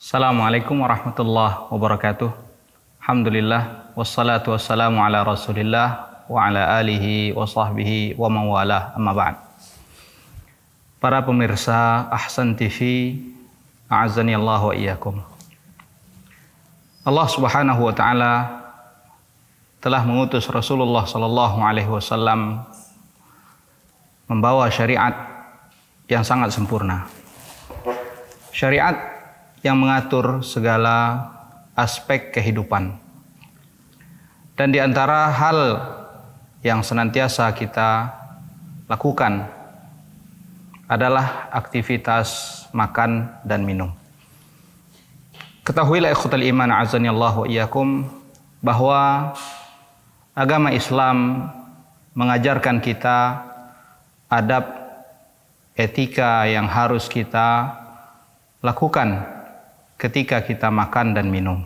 Assalamualaikum warahmatullahi wabarakatuh. Alhamdulillah wassalatu wassalamu ala Rasulillah wa ala alihi wa sahbihi wa mawalah, amma ba'd. Para pemirsa Ahsan TV, a'azzani Allah wa iyyakum. Allah Subhanahu wa taala telah mengutus Rasulullah sallallahu alaihi wasallam membawa syariat yang sangat sempurna. Syariat yang mengatur segala aspek kehidupan. Dan di antara hal yang senantiasa kita lakukan adalah aktivitas makan dan minum. Ketahuilah ikhwatal iman azani Allah wa iyyakum bahwa agama Islam mengajarkan kita adab etika yang harus kita lakukan ketika kita makan dan minum.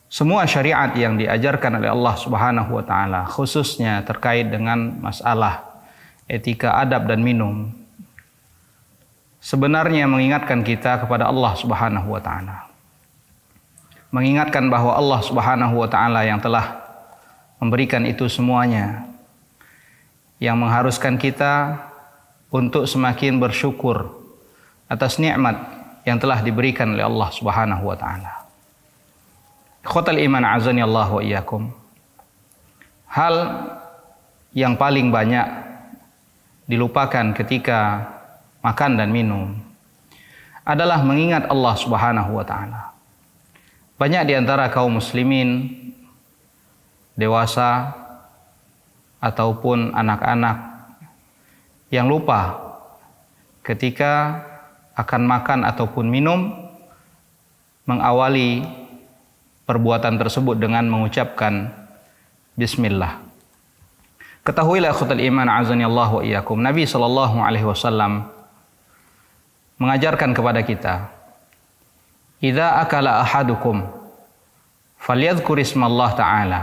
Semua syariat yang diajarkan oleh Allah Subhanahu wa taala, khususnya terkait dengan masalah etika adab dan minum, sebenarnya mengingatkan kita kepada Allah Subhanahu wa taala. Mengingatkan bahwa Allah Subhanahu wa taala yang telah memberikan itu semuanya, yang mengharuskan kita untuk semakin bersyukur atas nikmat yang telah diberikan oleh Allah Subhanahu wa taala. Ikhwatal iman azani Allah wa iyyakum. Hal yang paling banyak dilupakan ketika makan dan minum adalah mengingat Allah Subhanahu wa taala. Banyak di antara kaum muslimin dewasa ataupun anak-anak yang lupa ketika akan makan ataupun minum, mengawali perbuatan tersebut dengan mengucapkan bismillah. Ketahuilah ikhwatal iman azani Allah wa iyyakum, Nabi sallallahu alaihi wasallam mengajarkan kepada kita, idza akala ahadukum falyadhkur ismallah ta'ala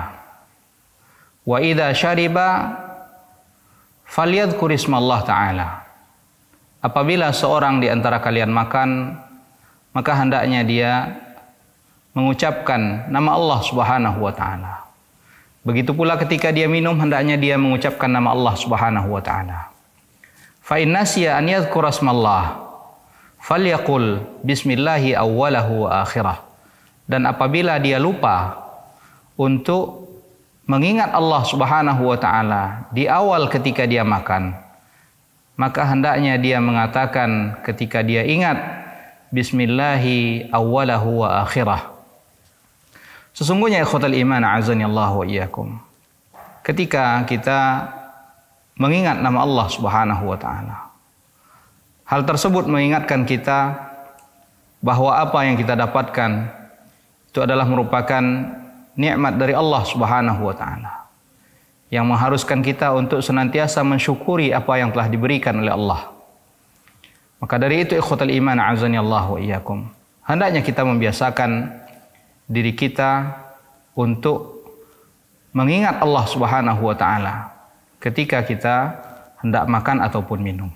wa idza syariba falyadhkur ismallah ta'ala. Apabila seorang di antara kalian makan, maka hendaknya dia mengucapkan nama Allah Subhanahu wa taala. Begitu pula ketika dia minum, hendaknya dia mengucapkan nama Allah Subhanahu wa taala. Fa in nasiya an yadhkura ismallah falyaqul bismillahi awwalahu wa akhirah. Dan apabila dia lupa untuk mengingat Allah Subhanahu wa taala di awal ketika dia makan, maka hendaknya dia mengatakan ketika dia ingat bismillahi awwalahu wa akhirah. Sesungguhnya ikhwatal iman azani Allah wa iyyakum, ketika kita mengingat nama Allah Subhanahu wa taala, hal tersebut mengingatkan kita bahwa apa yang kita dapatkan itu adalah merupakan nikmat dari Allah Subhanahu wa taala, yang mengharuskan kita untuk senantiasa mensyukuri apa yang telah diberikan oleh Allah. Maka dari itu ikhwatal iman azani Allah wa iyyakum, hendaknya kita membiasakan diri kita untuk mengingat Allah Subhanahu wa taala ketika kita hendak makan ataupun minum.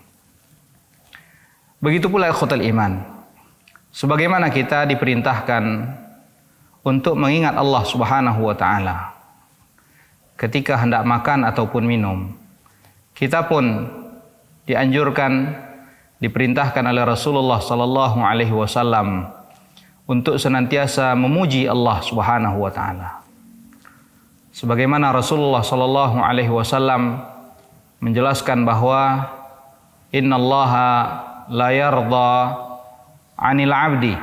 Begitu pula ikhwatal iman, sebagaimana kita diperintahkan untuk mengingat Allah Subhanahu wa taala ketika hendak makan ataupun minum, kita pun dianjurkan, diperintahkan oleh Rasulullah sallallahu alaihi wasallam untuk senantiasa memuji Allah Subhanahu wa taala. Sebagaimana Rasulullah sallallahu alaihi wasallam menjelaskan bahwa innallaha la yarda 'anil 'abdi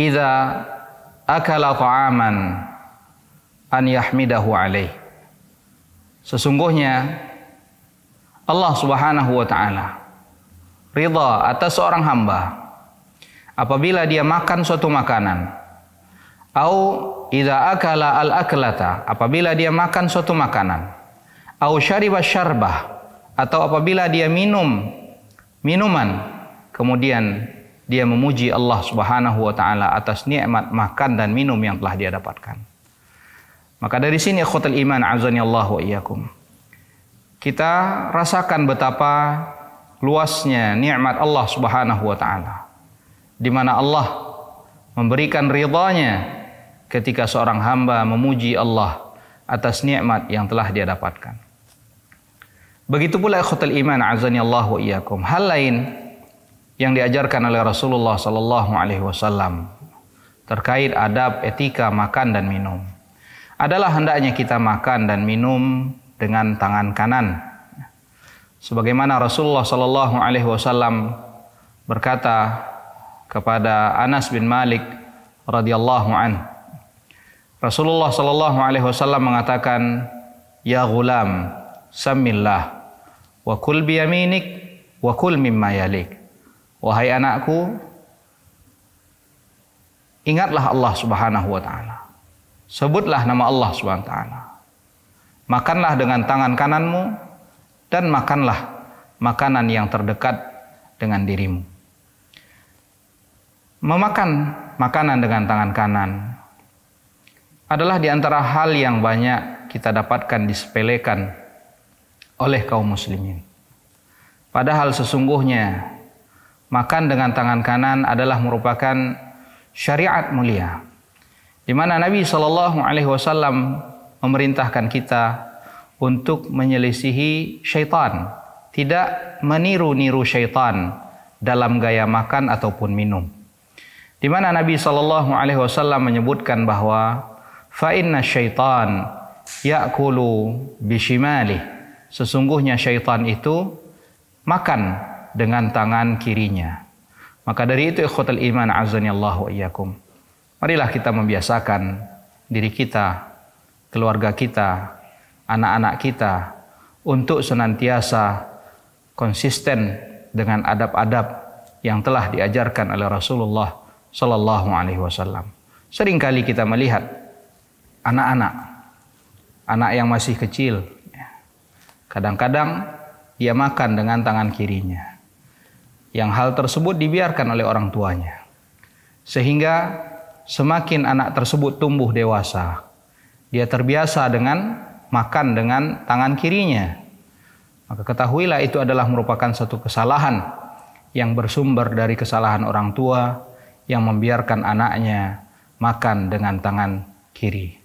idza akala ta'aman an yahmidahu alaih. Sesungguhnya Allah Subhanahu wa taala ridha atas seorang hamba apabila dia makan suatu makanan, au idza akala al-aklata, apabila dia makan suatu makanan, au syariba syarbah, atau apabila dia minum minuman, kemudian dia memuji Allah Subhanahu wa taala atas nikmat makan dan minum yang telah dia dapatkan. Maka dari sini ikhwatal iman azani Allah wa iyyakum, kita rasakan betapa luasnya nikmat Allah Subhanahu wa taala. di mana Allah memberikan ridhanya ketika seorang hamba memuji Allah atas nikmat yang telah dia dapatkan. Begitu pula ikhwatal iman azani Allah wa iyyakum. Hal lain yang diajarkan oleh Rasulullah sallallahu alaihi wasallam terkait adab etika makan dan minum adalah hendaknya kita makan dan minum dengan tangan kanan. Sebagaimana Rasulullah sallallahu alaihi wasallam berkata kepada Anas bin Malik radhiyallahu anhu, Rasulullah sallallahu alaihi wasallam mengatakan, "Ya ghulam, samillah wa kul biyaminik wa kul mimma yalik." Wahai anakku, ingatlah Allah Subhanahu wa taala. Sebutlah nama Allah Subhanahu wa taala. Makanlah dengan tangan kananmu dan makanlah makanan yang terdekat dengan dirimu. Memakan makanan dengan tangan kanan adalah di antara hal yang banyak kita dapatkan disepelekan oleh kaum muslimin. Padahal sesungguhnya makan dengan tangan kanan adalah merupakan syariat mulia, di mana Nabi Shallallahu Alaihi Wasallam memerintahkan kita untuk menyelisihi syaitan, tidak meniru-niru syaitan dalam gaya makan ataupun minum. Di mana Nabi Shallallahu Alaihi Wasallam menyebutkan bahwa fa inna syaitan ya'kulu bishimalih, sesungguhnya syaitan itu makan dengan tangan kirinya. Maka dari itu ikhwatal iman azani Allah wa iyyakum, marilah kita membiasakan diri kita, keluarga kita, anak-anak kita untuk senantiasa konsisten dengan adab-adab yang telah diajarkan oleh Rasulullah sallallahu alaihi wasallam. Seringkali kita melihat anak yang masih kecil, kadang-kadang dia makan dengan tangan kirinya. Yang hal tersebut dibiarkan oleh orang tuanya. Sehingga semakin anak tersebut tumbuh dewasa, dia terbiasa dengan makan dengan tangan kirinya. Maka ketahuilah itu adalah merupakan satu kesalahan yang bersumber dari kesalahan orang tua yang membiarkan anaknya makan dengan tangan kiri.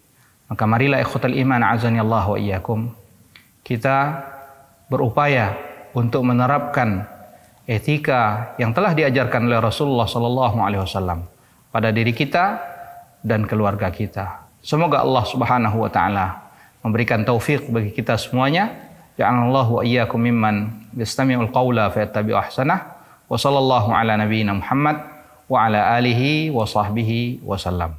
Maka marilah ikhwatal iman azani Allah wa iyyakum, kita berupaya untuk menerapkan etika yang telah diajarkan oleh Rasulullah sallallahu alaihi wasallam pada diri kita dan keluarga kita. Semoga Allah Subhanahu wa taala memberikan taufik bagi kita semuanya. Ja'alallahu wa iyyakum mimman yastami'ul qawla fayattabi'u ahsanah. Wa sallallahu ala nabiyyina Muhammad wa ala alihi wa sahbihi wasallam.